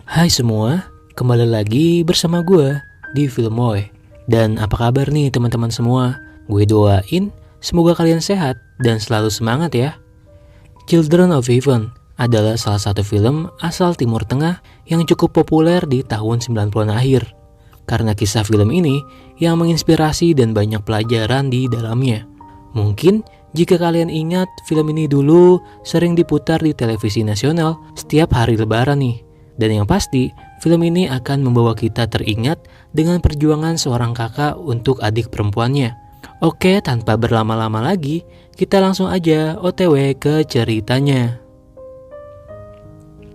Hai semua, kembali lagi bersama gue di Filmoy. Dan apa kabar nih teman-teman semua? Gue doain semoga kalian sehat dan selalu semangat ya. Children of Heaven adalah salah satu film asal Timur Tengah yang cukup populer di tahun 90-an akhir. Karena kisah film ini yang menginspirasi dan banyak pelajaran di dalamnya. Mungkin jika kalian ingat, film ini dulu sering diputar di televisi nasional setiap hari lebaran nih. Dan yang pasti, film ini akan membawa kita teringat dengan perjuangan seorang kakak untuk adik perempuannya. Oke, tanpa berlama-lama lagi, kita langsung aja OTW ke ceritanya.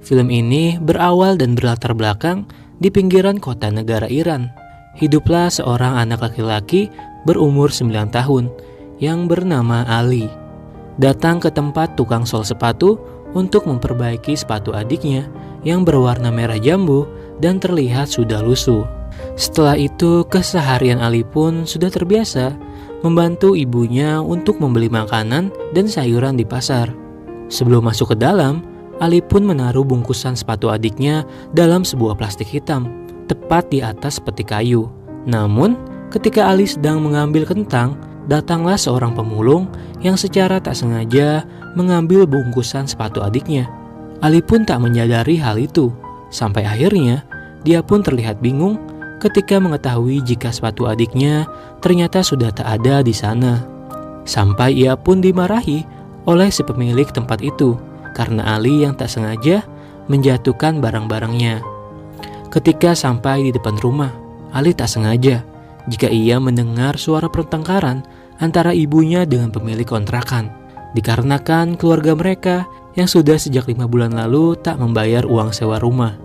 Film ini berawal dan berlatar belakang di pinggiran kota negara Iran. Hiduplah seorang anak laki-laki berumur 9 tahun yang bernama Ali. Datang ke tempat tukang sol sepatu untuk memperbaiki sepatu adiknya yang berwarna merah jambu dan terlihat sudah lusuh. Setelah itu, keseharian Ali pun sudah terbiasa membantu ibunya untuk membeli makanan dan sayuran di pasar. Sebelum masuk ke dalam, Ali pun menaruh bungkusan sepatu adiknya dalam sebuah plastik hitam, tepat di atas peti kayu. Namun, ketika Ali sedang mengambil kentang, datanglah seorang pemulung yang secara tak sengaja mengambil bungkusan sepatu adiknya. Ali pun tak menyadari hal itu, sampai akhirnya dia pun terlihat bingung ketika mengetahui jika sepatu adiknya ternyata sudah tak ada di sana. Sampai ia pun dimarahi oleh si pemilik tempat itu karena Ali yang tak sengaja menjatuhkan barang-barangnya. Ketika sampai di depan rumah, Ali tak sengaja jika ia mendengar suara pertengkaran antara ibunya dengan pemilik kontrakan, dikarenakan keluarga mereka yang sudah sejak 5 bulan lalu tak membayar uang sewa rumah.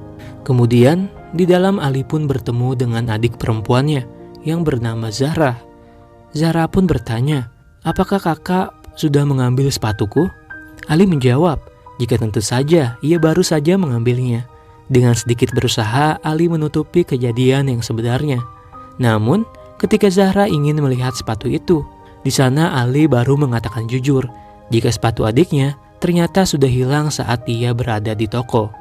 Kemudian, di dalam Ali pun bertemu dengan adik perempuannya yang bernama Zahra. Zahra pun bertanya, "Apakah kakak sudah mengambil sepatuku?" Ali menjawab, "Jika tentu saja, ia baru saja mengambilnya." Dengan sedikit berusaha, Ali menutupi kejadian yang sebenarnya. Namun, ketika Zahra ingin melihat sepatu itu, di sana Ali baru mengatakan jujur jika sepatu adiknya ternyata sudah hilang saat ia berada di toko.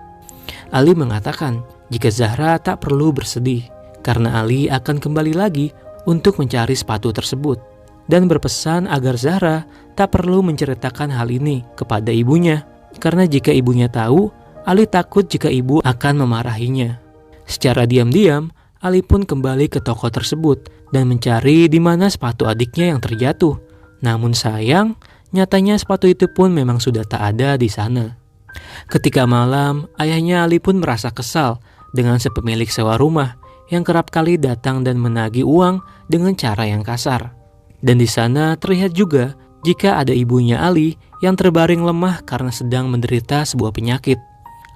Ali mengatakan jika Zahra tak perlu bersedih karena Ali akan kembali lagi untuk mencari sepatu tersebut dan berpesan agar Zahra tak perlu menceritakan hal ini kepada ibunya karena jika ibunya tahu, Ali takut jika ibu akan memarahinya. Secara diam-diam, Ali pun kembali ke toko tersebut dan mencari di mana sepatu adiknya yang terjatuh. Namun sayang, nyatanya sepatu itu pun memang sudah tak ada di sana. Ketika malam, ayahnya Ali pun merasa kesal dengan si pemilik sewa rumah yang kerap kali datang dan menagih uang dengan cara yang kasar. Dan di sana terlihat juga jika ada ibunya Ali yang terbaring lemah karena sedang menderita sebuah penyakit.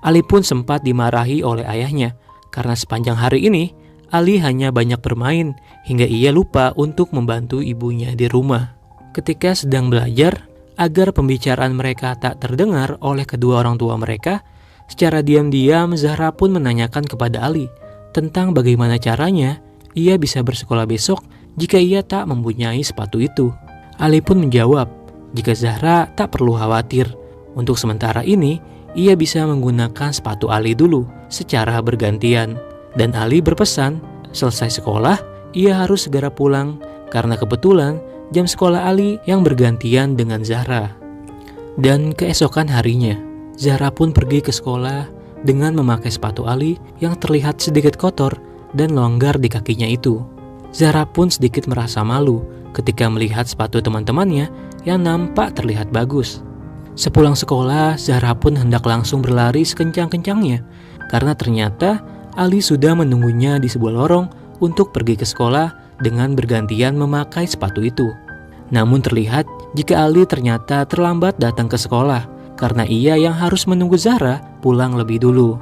Ali pun sempat dimarahi oleh ayahnya karena sepanjang hari ini Ali hanya banyak bermain hingga ia lupa untuk membantu ibunya di rumah. Ketika sedang belajar, agar pembicaraan mereka tak terdengar oleh kedua orang tua mereka, secara diam-diam Zahra pun menanyakan kepada Ali tentang bagaimana caranya ia bisa bersekolah besok jika ia tak mempunyai sepatu itu. Ali pun menjawab jika Zahra tak perlu khawatir. Untuk sementara ini, ia bisa menggunakan sepatu Ali dulu secara bergantian. Dan Ali berpesan, selesai sekolah, ia harus segera pulang karena kebetulan jam sekolah Ali yang bergantian dengan Zahra. Dan keesokan harinya, Zahra pun pergi ke sekolah dengan memakai sepatu Ali yang terlihat sedikit kotor dan longgar di kakinya itu. Zahra pun sedikit merasa malu ketika melihat sepatu teman-temannya yang nampak terlihat bagus. Sepulang sekolah, Zahra pun hendak langsung berlari sekencang-kencangnya karena ternyata Ali sudah menunggunya di sebuah lorong untuk pergi ke sekolah dengan bergantian memakai sepatu itu. Namun terlihat jika Ali ternyata terlambat datang ke sekolah karena ia yang harus menunggu Zahra pulang lebih dulu.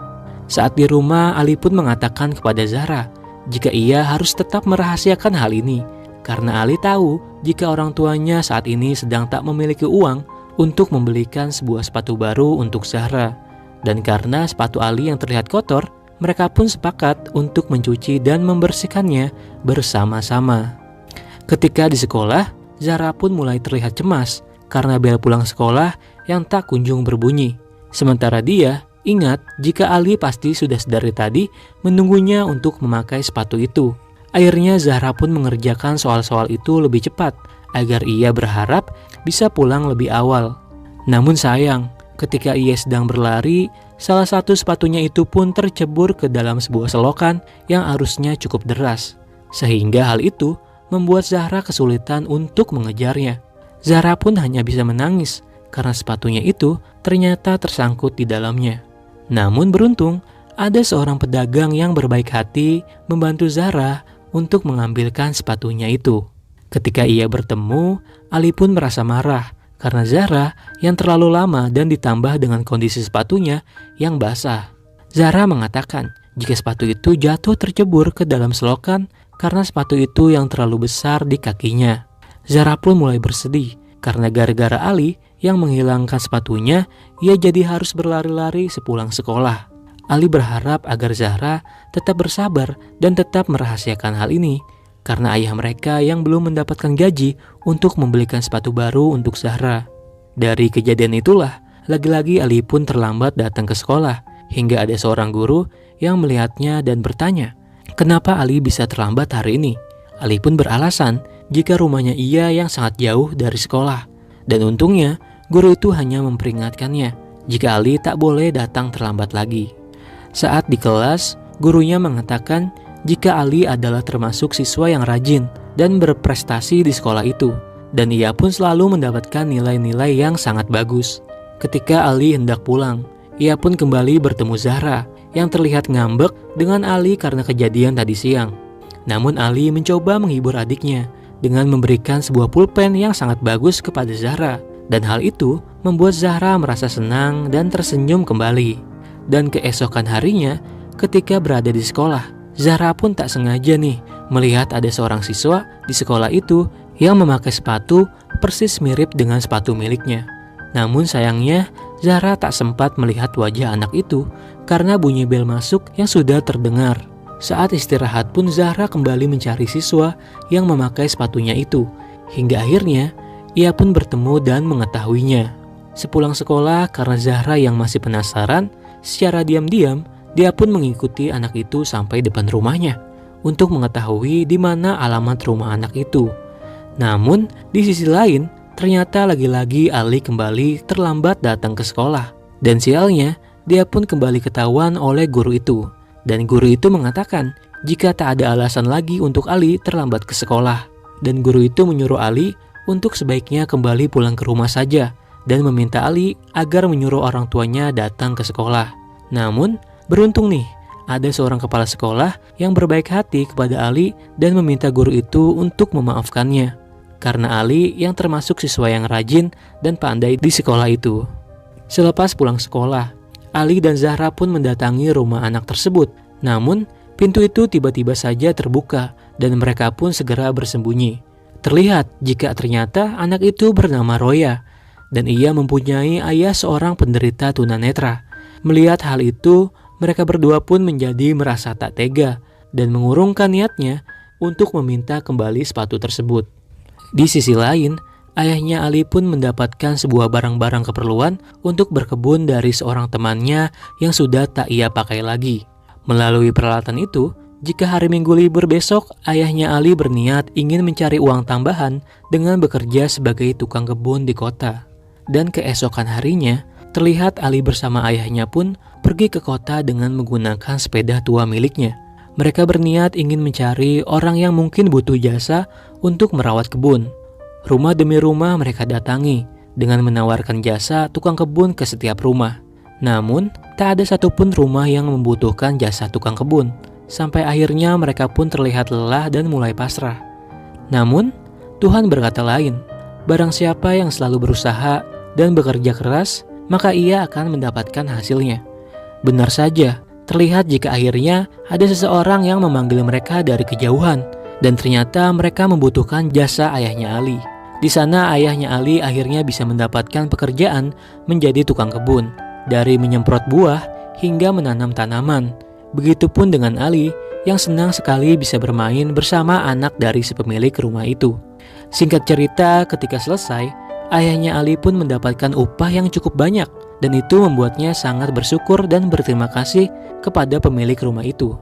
Saat di rumah, Ali pun mengatakan kepada Zahra jika ia harus tetap merahasiakan hal ini karena Ali tahu jika orang tuanya saat ini sedang tak memiliki uang untuk membelikan sebuah sepatu baru untuk Zahra. Dan karena sepatu Ali yang terlihat kotor, mereka pun sepakat untuk mencuci dan membersihkannya bersama-sama. Ketika di sekolah, Zahra pun mulai terlihat cemas karena bel pulang sekolah yang tak kunjung berbunyi. Sementara dia Ingat, jika Ali pasti sudah sedari tadi menunggunya untuk memakai sepatu itu. Akhirnya Zahra pun mengerjakan soal-soal itu lebih cepat agar ia berharap bisa pulang lebih awal. Namun sayang, ketika ia sedang berlari, salah satu sepatunya itu pun tercebur ke dalam sebuah selokan yang arusnya cukup deras. Sehingga hal itu membuat Zahra kesulitan untuk mengejarnya. Zahra pun hanya bisa menangis karena sepatunya itu ternyata tersangkut di dalamnya. Namun beruntung, ada seorang pedagang yang berbaik hati membantu Zahra untuk mengambilkan sepatunya itu. Ketika ia bertemu, Ali pun merasa marah karena Zahra yang terlalu lama dan ditambah dengan kondisi sepatunya yang basah. Zahra mengatakan jika sepatu itu jatuh tercebur ke dalam selokan karena sepatu itu yang terlalu besar di kakinya. Zahra pun mulai bersedih karena gara-gara Ali yang menghilangkan sepatunya, ia jadi harus berlari-lari sepulang sekolah. Ali berharap agar Zahra tetap bersabar dan tetap merahasiakan hal ini, karena ayah mereka yang belum mendapatkan gaji untuk membelikan sepatu baru untuk Zahra. Dari kejadian itulah, lagi-lagi Ali pun terlambat datang ke sekolah, hingga ada seorang guru yang melihatnya dan bertanya, kenapa Ali bisa terlambat hari ini? Ali pun beralasan jika rumahnya ia yang sangat jauh dari sekolah. Dan untungnya, guru itu hanya memperingatkannya jika Ali tak boleh datang terlambat lagi. Saat di kelas, gurunya mengatakan jika Ali adalah termasuk siswa yang rajin dan berprestasi di sekolah itu, dan ia pun selalu mendapatkan nilai-nilai yang sangat bagus. Ketika Ali hendak pulang, ia pun kembali bertemu Zahra yang terlihat ngambek dengan Ali karena kejadian tadi siang. Namun Ali mencoba menghibur adiknya dengan memberikan sebuah pulpen yang sangat bagus kepada Zahra. Dan hal itu membuat Zahra merasa senang dan tersenyum kembali. Dan keesokan harinya, ketika berada di sekolah, Zahra pun tak sengaja nih melihat ada seorang siswa di sekolah itu yang memakai sepatu persis mirip dengan sepatu miliknya. Namun sayangnya, Zahra tak sempat melihat wajah anak itu karena bunyi bel masuk yang sudah terdengar. Saat istirahat pun Zahra kembali mencari siswa yang memakai sepatunya itu. Hingga akhirnya, ia pun bertemu dan mengetahuinya. Sepulang sekolah, karena Zahra yang masih penasaran, secara diam-diam dia pun mengikuti anak itu sampai depan rumahnya untuk mengetahui di mana alamat rumah anak itu. Namun di sisi lain, ternyata lagi-lagi Ali kembali terlambat datang ke sekolah. Dan sialnya, dia pun kembali ketahuan oleh guru itu. Dan guru itu mengatakan jika tak ada alasan lagi untuk Ali terlambat ke sekolah. Dan guru itu menyuruh Ali untuk sebaiknya kembali pulang ke rumah saja dan meminta Ali agar menyuruh orang tuanya datang ke sekolah. Namun, beruntung nih, ada seorang kepala sekolah yang berbaik hati kepada Ali dan meminta guru itu untuk memaafkannya. Karena Ali yang termasuk siswa yang rajin dan pandai di sekolah itu. Selepas pulang sekolah, Ali dan Zahra pun mendatangi rumah anak tersebut. Namun, pintu itu tiba-tiba saja terbuka dan mereka pun segera bersembunyi. Terlihat jika ternyata anak itu bernama Roya dan ia mempunyai ayah seorang penderita tunanetra. Melihat hal itu, mereka berdua pun menjadi merasa tak tega dan mengurungkan niatnya untuk meminta kembali sepatu tersebut. Di sisi lain, ayahnya Ali pun mendapatkan sebuah barang-barang keperluan untuk berkebun dari seorang temannya yang sudah tak ia pakai lagi. Melalui peralatan itu, jika hari Minggu libur besok, ayahnya Ali berniat ingin mencari uang tambahan dengan bekerja sebagai tukang kebun di kota. Dan keesokan harinya, terlihat Ali bersama ayahnya pun pergi ke kota dengan menggunakan sepeda tua miliknya. Mereka berniat ingin mencari orang yang mungkin butuh jasa untuk merawat kebun. Rumah demi rumah mereka datangi dengan menawarkan jasa tukang kebun ke setiap rumah. Namun, tak ada satupun rumah yang membutuhkan jasa tukang kebun. Sampai akhirnya mereka pun terlihat lelah dan mulai pasrah. Namun, Tuhan berkata lain. Barang siapa yang selalu berusaha dan bekerja keras, maka ia akan mendapatkan hasilnya. Benar saja, terlihat jika akhirnya ada seseorang yang memanggil mereka dari kejauhan. Dan ternyata mereka membutuhkan jasa ayahnya Ali. Di sana ayahnya Ali akhirnya bisa mendapatkan pekerjaan menjadi tukang kebun. Dari menyemprot buah hingga menanam tanaman. Begitupun dengan Ali yang senang sekali bisa bermain bersama anak dari si pemilik rumah itu. Singkat cerita, ketika selesai, ayahnya Ali pun mendapatkan upah yang cukup banyak dan itu membuatnya sangat bersyukur dan berterima kasih kepada pemilik rumah itu.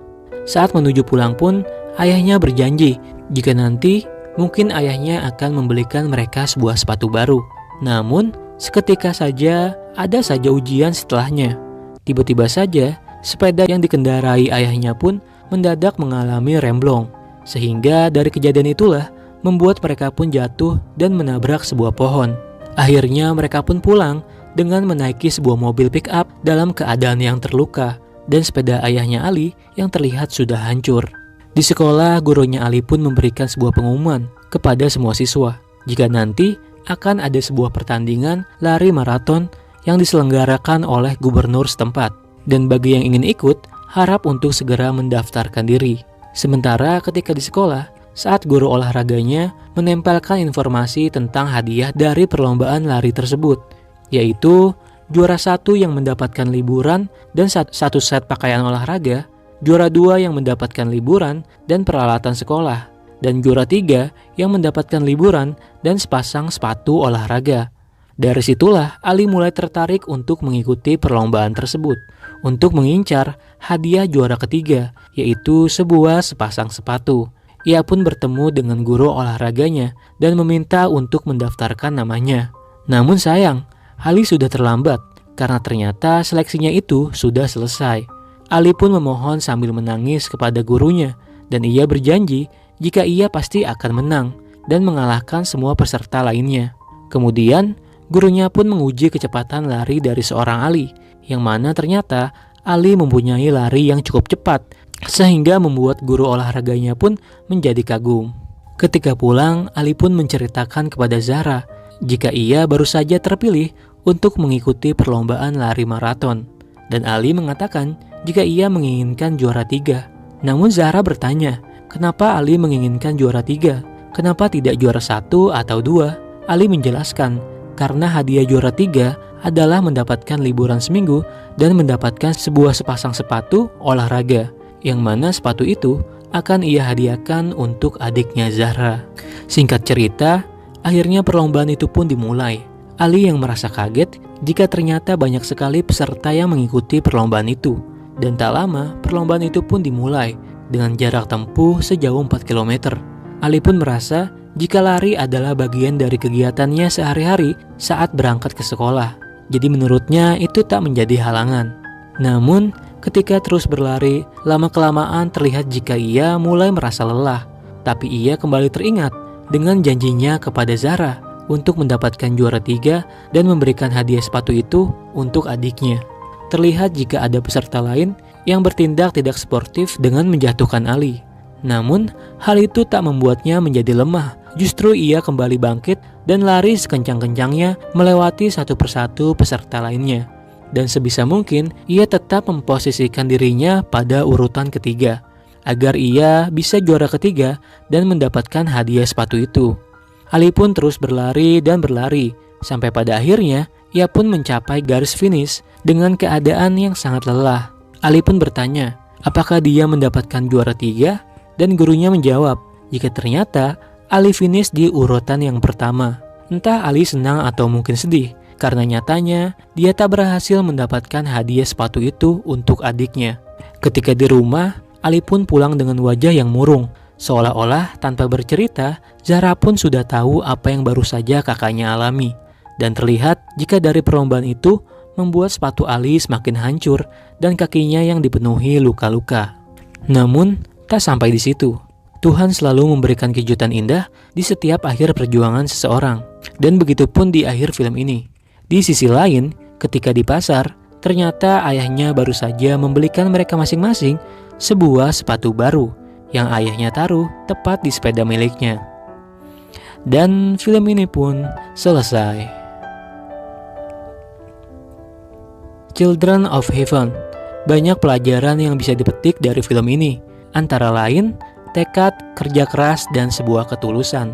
Saat menuju pulang pun, ayahnya berjanji jika nanti mungkin ayahnya akan membelikan mereka sebuah sepatu baru. Namun, seketika saja ada saja ujian setelahnya. Tiba-tiba saja, sepeda yang dikendarai ayahnya pun mendadak mengalami remblong. Sehingga dari kejadian itulah membuat mereka pun jatuh dan menabrak sebuah pohon. Akhirnya mereka pun pulang dengan menaiki sebuah mobil pick-up dalam keadaan yang terluka dan sepeda ayahnya Ali yang terlihat sudah hancur. Di sekolah, gurunya Ali pun memberikan sebuah pengumuman kepada semua siswa jika nanti akan ada sebuah pertandingan lari maraton yang diselenggarakan oleh gubernur setempat. Dan bagi yang ingin ikut, harap untuk segera mendaftarkan diri. Sementara ketika di sekolah, saat guru olahraganya menempelkan informasi tentang hadiah dari perlombaan lari tersebut, yaitu juara 1 yang mendapatkan liburan dan satu set pakaian olahraga, juara 2 yang mendapatkan liburan dan peralatan sekolah, dan juara 3 yang mendapatkan liburan dan sepasang sepatu olahraga. Dari situlah Ali mulai tertarik untuk mengikuti perlombaan tersebut untuk mengincar hadiah juara ketiga, yaitu sebuah sepasang sepatu. Ia pun bertemu dengan guru olahraganya dan meminta untuk mendaftarkan namanya. Namun sayang, Ali sudah terlambat karena ternyata seleksinya itu sudah selesai. Ali pun memohon sambil menangis kepada gurunya dan ia berjanji jika ia pasti akan menang dan mengalahkan semua peserta lainnya. Kemudian, gurunya pun menguji kecepatan lari dari seorang Ali, yang mana ternyata Ali mempunyai lari yang cukup cepat, sehingga membuat guru olahraganya pun menjadi kagum. Ketika pulang, Ali pun menceritakan kepada Zahra jika ia baru saja terpilih untuk mengikuti perlombaan lari maraton. Dan Ali mengatakan jika ia menginginkan juara 3. Namun Zahra bertanya, kenapa Ali menginginkan juara 3? Kenapa tidak juara 1 atau 2? Ali menjelaskan, karena hadiah juara 3 adalah mendapatkan liburan seminggu dan mendapatkan sebuah sepasang sepatu olahraga, yang mana sepatu itu akan ia hadiahkan untuk adiknya Zahra. Singkat cerita, akhirnya perlombaan itu pun dimulai. Ali yang merasa kaget jika ternyata banyak sekali peserta yang mengikuti perlombaan itu. Dan tak lama, perlombaan itu pun dimulai dengan jarak tempuh sejauh 4 km. Ali pun merasa jika lari adalah bagian dari kegiatannya sehari-hari saat berangkat ke sekolah. Jadi menurutnya itu tak menjadi halangan. Namun, ketika terus berlari, lama-kelamaan terlihat jika ia mulai merasa lelah. Tapi ia kembali teringat dengan janjinya kepada Zahra untuk mendapatkan juara 3 dan memberikan hadiah sepatu itu untuk adiknya. Terlihat jika ada peserta lain yang bertindak tidak sportif dengan menjatuhkan Ali. Namun, hal itu tak membuatnya menjadi lemah. Justru ia kembali bangkit dan lari sekencang-kencangnya melewati satu persatu peserta lainnya. Dan sebisa mungkin, ia tetap memposisikan dirinya pada urutan ketiga, agar ia bisa juara ketiga dan mendapatkan hadiah sepatu itu. Ali pun terus berlari dan berlari, sampai pada akhirnya, ia pun mencapai garis finish dengan keadaan yang sangat lelah. Ali pun bertanya, apakah dia mendapatkan juara 3? Dan gurunya menjawab, jika ternyata Ali finish di urutan yang pertama. Entah Ali senang atau mungkin sedih, karena nyatanya dia tak berhasil mendapatkan hadiah sepatu itu untuk adiknya. Ketika di rumah, Ali pun pulang dengan wajah yang murung. Seolah-olah tanpa bercerita, Zahra pun sudah tahu apa yang baru saja kakaknya alami. Dan terlihat jika dari perlombaan itu membuat sepatu Ali semakin hancur dan kakinya yang dipenuhi luka-luka. Namun, tak sampai di situ. Tuhan selalu memberikan kejutan indah di setiap akhir perjuangan seseorang. Dan begitu pun di akhir film ini. Di sisi lain, ketika di pasar, ternyata ayahnya baru saja membelikan mereka masing-masing sebuah sepatu baru yang ayahnya taruh tepat di sepeda miliknya. Dan film ini pun selesai. Children of Heaven. Banyak pelajaran yang bisa dipetik dari film ini. Antara lain, tekad, kerja keras, dan sebuah ketulusan.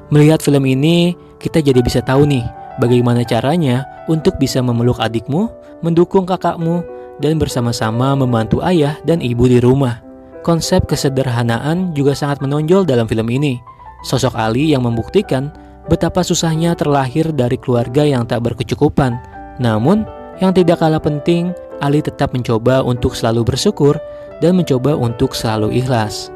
Melihat film ini, kita jadi bisa tahu nih, bagaimana caranya untuk bisa memeluk adikmu, mendukung kakakmu, dan bersama-sama membantu ayah dan ibu di rumah. Konsep kesederhanaan juga sangat menonjol dalam film ini. Sosok Ali yang membuktikan betapa susahnya terlahir dari keluarga yang tak berkecukupan. Namun, Yang tidak kalah penting, Ali tetap mencoba untuk selalu bersyukur dan mencoba untuk selalu ikhlas.